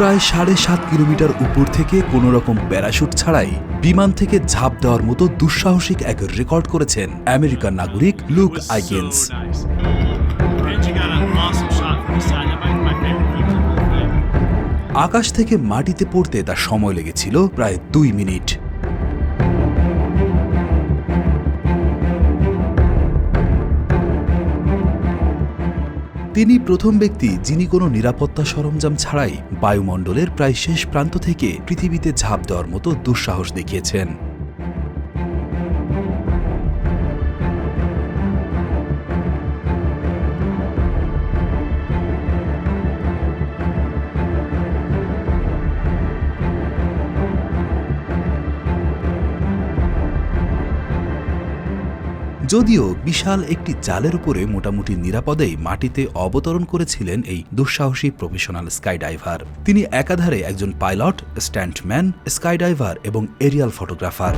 প্রায় ৭.৫ কিলোমিটার উপর থেকে কোনো রকম প্যারাশুট ছাড়াই বিমান থেকে ঝাঁপ দেওয়ার মতো দুঃসাহসিক এক রেকর্ড করেছেন আমেরিকান নাগরিক লুক আইকেন্স। আকাশ থেকে মাটিতে পড়তে তার সময় লেগেছিল প্রায় ২ মিনিট। তিনি প্রথম ব্যক্তি যিনি কোনো নিরাপত্তা সরঞ্জাম ছাড়াই বায়ুমণ্ডলের প্রায় শেষ প্রান্ত থেকে পৃথিবীতে ঝাঁপ দেওয়ার মতো দুঃসাহস দেখিয়েছেন। যদিও বিশাল একটি জালের উপরে মোটামুটি নিরাপদেই মাটিতে অবতরণ করেছিলেন এই দুঃসাহসী প্রফেশনাল স্কাইডাইভার। তিনি একাধারে একজন পাইলট, স্ট্যান্টম্যান, স্কাইডাইভার এবং এরিয়াল ফটোগ্রাফার।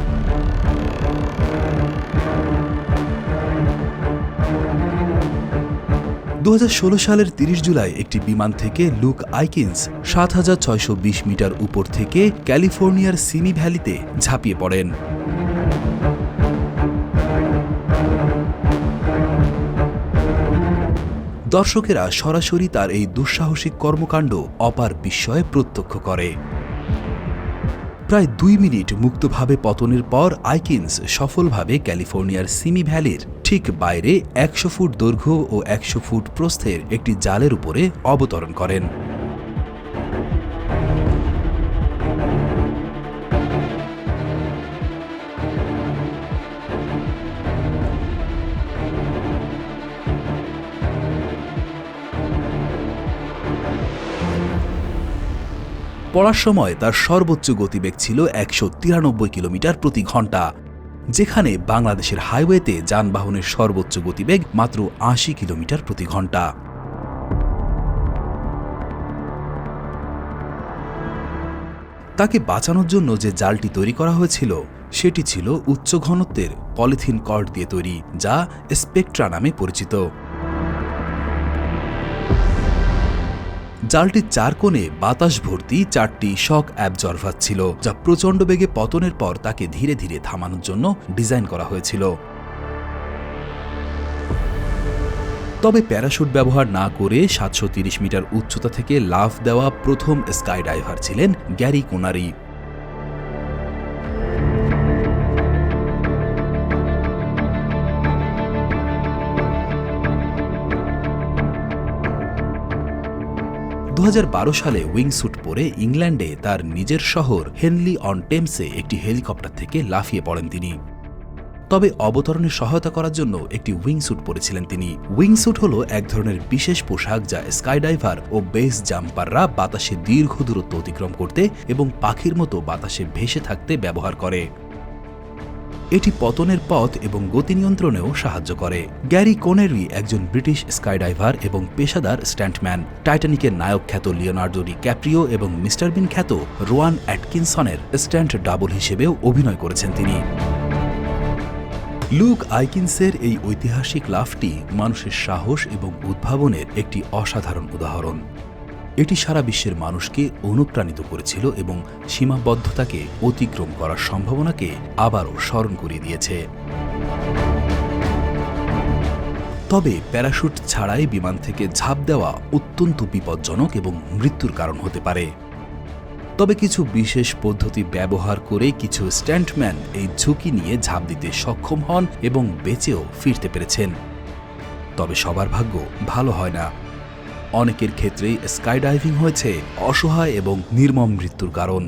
সালের ৩০ জুলাই একটি বিমান থেকে লুক আইকেন্স ৭৬২০ মিটার উপর থেকে ক্যালিফোর্নিয়ার সিমি ভ্যালিতে ঝাঁপিয়ে পড়েন। দর্শকেরা সরাসরি তার এই দুঃসাহসিক কর্মকাণ্ড অপার বিস্ময়ে প্রত্যক্ষ করে। প্রায় ২ মিনিট মুক্তভাবে পতনের পর আইকেন্স সফলভাবে ক্যালিফোর্নিয়ার সিমি ভ্যালির ঠিক বাইরে ১০০ ফুট দৈর্ঘ্য ও ১০০ ফুট প্রস্থের একটি জালের উপরে অবতরণ করেন। পড়ার সময় তার সর্বোচ্চ গতিবেগ ছিল ১৯৩ কিলোমিটার প্রতি ঘন্টা, যেখানে বাংলাদেশের হাইওয়েতে যানবাহনের সর্বোচ্চ গতিবেগ মাত্র ৮০ কিলোমিটার প্রতি ঘন্টা। তাকে বাঁচানোর জন্য যে জালটি তৈরি করা হয়েছিল সেটি ছিল উচ্চ ঘনত্বের পলিথিন কর্ড দিয়ে তৈরি, যা স্পেকট্রা নামে পরিচিত। জালটির ৪ কোণে বাতাস ভর্তি ৪টি শক অ্যাবজর্ভার ছিল, যা প্রচণ্ড বেগে পতনের পর তাকে ধীরে ধীরে থামানোর জন্য ডিজাইন করা হয়েছিল। তবে প্যারাশুট ব্যবহার না করে ৭৩০ মিটার উচ্চতা থেকে লাফ দেওয়া প্রথম স্কাইডাইভার ছিলেন গ্যারি কোনারি। সালে উইংস্যুট পরে ইংল্যান্ডে তার নিজের শহর হেনলি অন টেমসে একটি হেলিকপ্টার থেকে লাফিয়ে পড়েন তিনি। তবে অবতরণে সহায়তা করার জন্য একটি উইংস্যুট পরেছিলেন তিনি। উইংস্যুট হল এক ধরনের বিশেষ পোশাক যা স্কাইডাইভার ও বেস জাম্পাররা বাতাসে দীর্ঘ দূরত্ব অতিক্রম করতে এবং পাখির মতো বাতাসে ভেসে থাকতে ব্যবহার করে। এটি পতনের পথ এবং গতি নিয়ন্ত্রণেও সাহায্য করে। গ্যারি কোনেরি একজন ব্রিটিশ স্কাইডাইভার এবং পেশাদার স্ট্যান্টম্যান। টাইটানিকের নায়ক খ্যাত লিওনার্দো ডিক্যাপ্রিও এবং মিস্টার বিন খ্যাত রোয়ান অ্যাটকিনসনের স্ট্যান্ট ডাবল হিসেবেও অভিনয় করেছেন তিনি। লুক আইকেন্সের এই ঐতিহাসিক লাফটি মানুষের সাহস এবং উদ্ভাবনের একটি অসাধারণ উদাহরণ। এটি সারা বিশ্বের মানুষকে অনুপ্রাণিত করেছিল এবং সীমাবদ্ধতাকে অতিক্রম করার সম্ভাবনাকে আবারও স্মরণ করিয়ে দিয়েছে। তবে প্যারাশুট ছাড়াই বিমান থেকে ঝাঁপ দেওয়া অত্যন্ত বিপজ্জনক এবং মৃত্যুর কারণ হতে পারে। তবে কিছু বিশেষ পদ্ধতি ব্যবহার করে কিছু স্ট্যান্টম্যান এই ঝুঁকি নিয়ে ঝাঁপ দিতে সক্ষম হন এবং বেঁচেও ফিরতে পেরেছেন। তবে সবার ভাগ্য ভালো হয় না। অনেকের ক্ষেত্রেই স্কাইডাইভিং হয়েছে অসহায় এবং নির্মম মৃত্যুর কারণ।